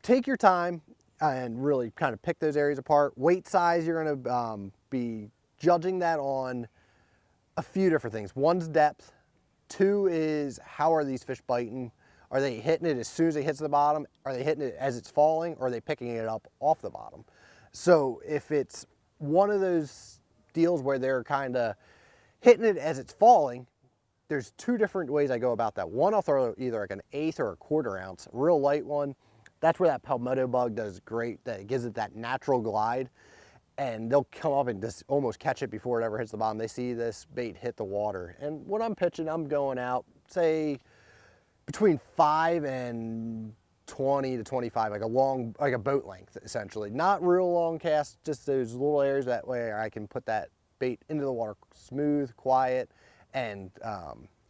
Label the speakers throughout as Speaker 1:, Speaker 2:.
Speaker 1: take your time and really kind of pick those areas apart. Weight size, you're gonna be judging that on a few different things. One's depth, two is how are these fish biting? Are they hitting it as soon as it hits the bottom? Are they hitting it as it's falling? Or are they picking it up off the bottom? So if it's one of those deals where they're kind of hitting it as it's falling, there's two different ways I go about that. One, I'll throw either like an 1/8 or a 1/4 ounce, a real light one. That's where that palmetto bug does great, that it gives it that natural glide, and they'll come up and just almost catch it before it ever hits the bottom. They see this bait hit the water. And when I'm pitching, I'm going out, say, between 5 and 20 to 25, like a long, like a boat length, essentially. Not real long casts, just those little areas that way I can put that bait into the water smooth, quiet, and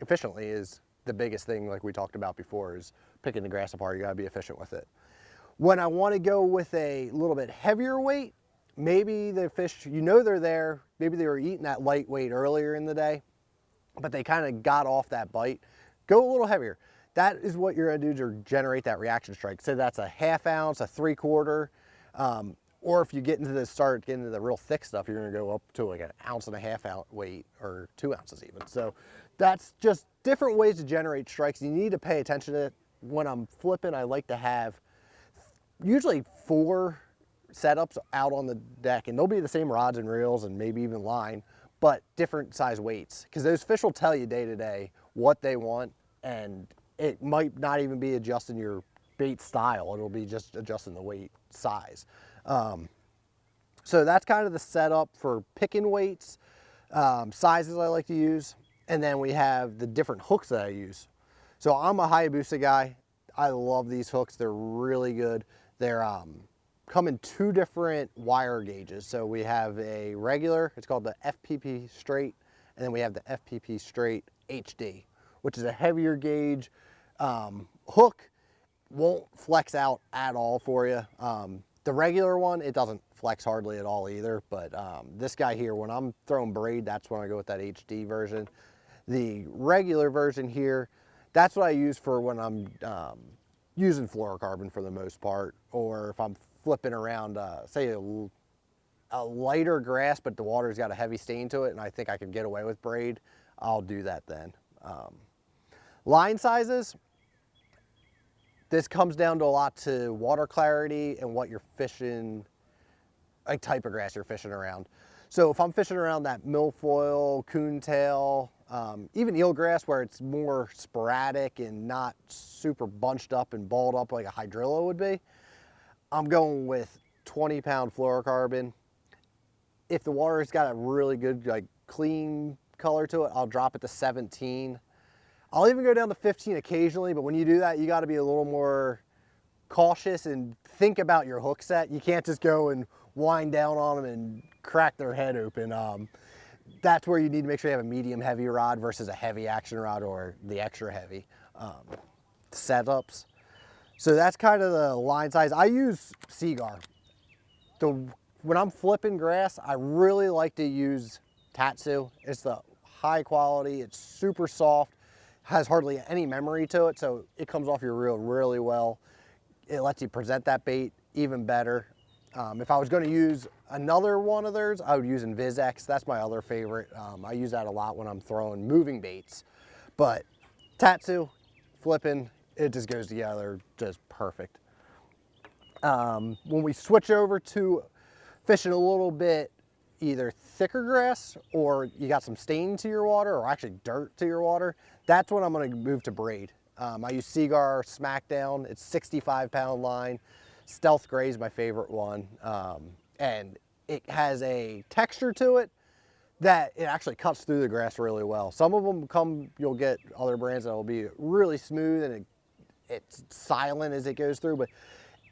Speaker 1: efficiently is the biggest thing, like we talked about before, is picking the grass apart. You gotta be efficient with it. When I wanna go with a little bit heavier weight, maybe the fish, you know they're there, maybe they were eating that lightweight earlier in the day, but they kind of got off that bite. Go a little heavier. That is what you're gonna do to generate that reaction strike. So that's a 1/2 ounce, a 3/4, or if you get into start getting into the real thick stuff, you're gonna go up to like 1.5 ounce weight, or 2 ounces even. So that's just different ways to generate strikes. You need to pay attention to it. When I'm flipping, I like to have usually 4 setups out on the deck, and they'll be the same rods and reels and maybe even line, but different size weights, because those fish will tell you day to day what they want, and it might not even be adjusting your bait style. It'll be just adjusting the weight size. So that's kind of the setup for picking weights, sizes I like to use. And then we have the different hooks that I use. So I'm a Hayabusa guy. I love these hooks. They're really good. They're come in 2 different wire gauges. So we have a regular, it's called the FPP straight, and then we have the FPP straight HD, which is a heavier gauge hook. Won't flex out at all for you. The regular one, it doesn't flex hardly at all either, but this guy here, when I'm throwing braid, that's when I go with that HD version. The regular version here, that's what I use for when I'm using fluorocarbon for the most part, or if I'm flipping around, say a lighter grass, but the water's got a heavy stain to it, and I think I can get away with braid, I'll do that then. Line sizes, this comes down to a lot to water clarity and what you're fishing, like type of grass you're fishing around. So if I'm fishing around that milfoil, coontail, even eelgrass where it's more sporadic and not super bunched up and balled up like a hydrilla would be, I'm going with 20-pound fluorocarbon. If the water's got a really good, like clean color to it, I'll drop it to 17. I'll even go down to 15 occasionally, but when you do that, you got to be a little more cautious and think about your hook set. You can't just go and wind down on them and crack their head open. That's where you need to make sure you have a medium heavy rod versus a heavy action rod or the extra heavy setups. So that's kind of the line size. I use Seagar. When I'm flipping grass, I really like to use Tatsu. It's the high quality, it's super soft, has hardly any memory to it, so it comes off your reel really well. It lets you present that bait even better. If I was going to use another one of theirs, I would use InvisX. That's my other favorite. I use that a lot when I'm throwing moving baits. But Tatsu, flipping, it just goes together just perfect. When we switch over to fishing a little bit either thicker grass or you got some stain to your water or actually dirt to your water, that's when I'm going to move to braid. I use Seagar Smackdown. It's 65-pound line. Stealth Gray is my favorite one. And it has a texture to it that it actually cuts through the grass really well. Some of them you'll get other brands that will be really smooth and it's silent as it goes through, but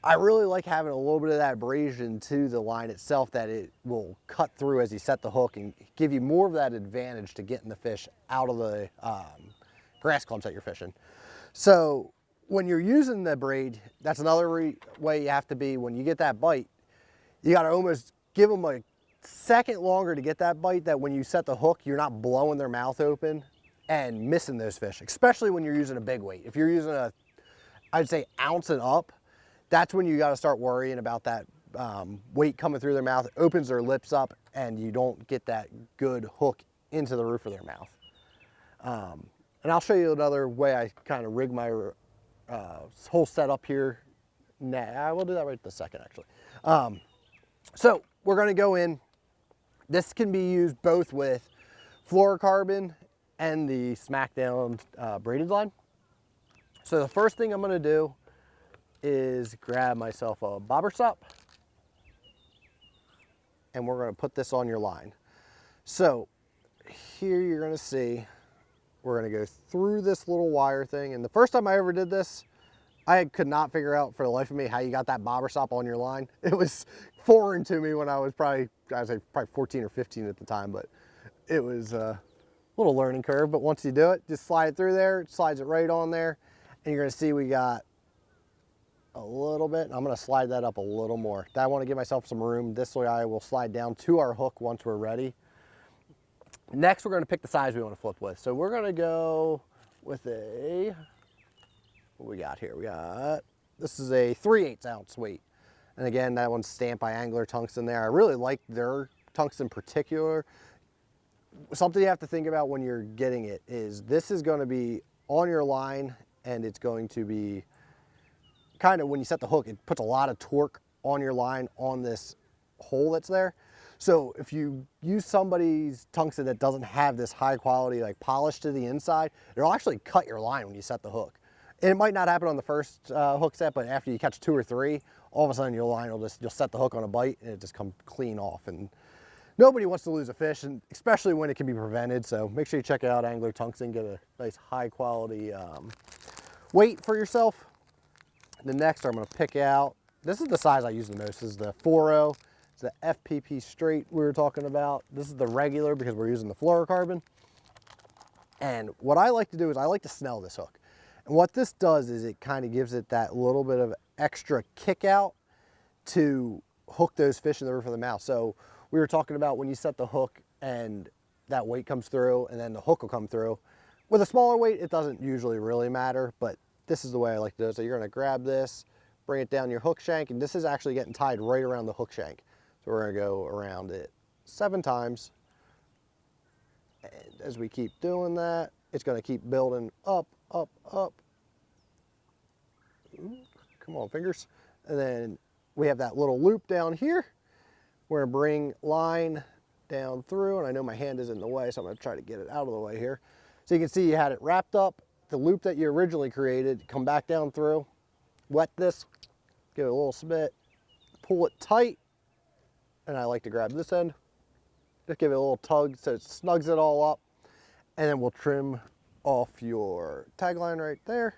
Speaker 1: I really like having a little bit of that abrasion to the line itself, that it will cut through as you set the hook and give you more of that advantage to getting the fish out of the grass clumps that you're fishing. So when you're using the braid, that's another way you have to be. When you get that bite, you got to almost give them a second longer to get that bite, that when you set the hook, you're not blowing their mouth open and missing those fish, especially when you're using a big weight. If you're using I'd say ounce and up, that's when you got to start worrying about that weight coming through their mouth. It opens their lips up and you don't get that good hook into the roof of their mouth. And I'll show you another way I kind of rig my whole setup here. Nah, we'll do that right this second actually. So we're going to go in. This can be used both with fluorocarbon and the Smackdown braided line. So the first thing I'm going to do is grab myself a bobber stop, and we're going to put this on your line. So here you're going to see we're going to go through this little wire thing, and the first time I ever did this, I could not figure out for the life of me how you got that bobber stop on your line. It was foreign to me when I was probably 14 or 15 at the time, but it was a little learning curve. But once you do it, just slide it through there, it slides it right on there, and you're going to see we got a little bit. I'm going to slide that up a little more. I want to give myself some room. This way I will slide down to our hook once we're ready. Next, we're going to pick the size we want to flip with. So we're going to go with a, what we got here? This is a 3/8 ounce weight. And again, that one's stamped by Angler Tungsten there. I really like their tungsten in particular. Something you have to think about when you're getting it is this is going to be on your line, and it's going to be kind of, when you set the hook, it puts a lot of torque on your line on this hole that's there. So if you use somebody's tungsten that doesn't have this high quality like polish to the inside, it'll actually cut your line when you set the hook. And it might not happen on the first hook set, but after you catch 2 or 3, all of a sudden your line will just, you'll set the hook on a bite and it just comes clean off. And nobody wants to lose a fish, and especially when it can be prevented. So make sure you check out Angler Tungsten, get a nice high quality weight for yourself. The next I'm going to pick out, this is the size I use the most, this is the 4.0. It's the FPP straight we were talking about. This is the regular because we're using the fluorocarbon. And what I like to do is I like to snell this hook. And what this does is it kind of gives it that little bit of extra kick out to hook those fish in the roof of the mouth. So we were talking about when you set the hook and that weight comes through and then the hook will come through. With a smaller weight, it doesn't usually really matter, but this is the way I like to do it. So you're going to grab this, bring it down your hook shank, and this is actually getting tied right around the hook shank. So we're going to go around it 7 times. And as we keep doing that, it's going to keep building up, up, up. Ooh, come on, fingers. And then we have that little loop down here. We're going to bring line down through, and I know my hand is in the way, so I'm going to try to get it out of the way here. So you can see you had it wrapped up. The loop that you originally created, come back down through, wet this, give it a little spit, pull it tight, and I like to grab this end, just give it a little tug so it snugs it all up, and then we'll trim off your tag line right there.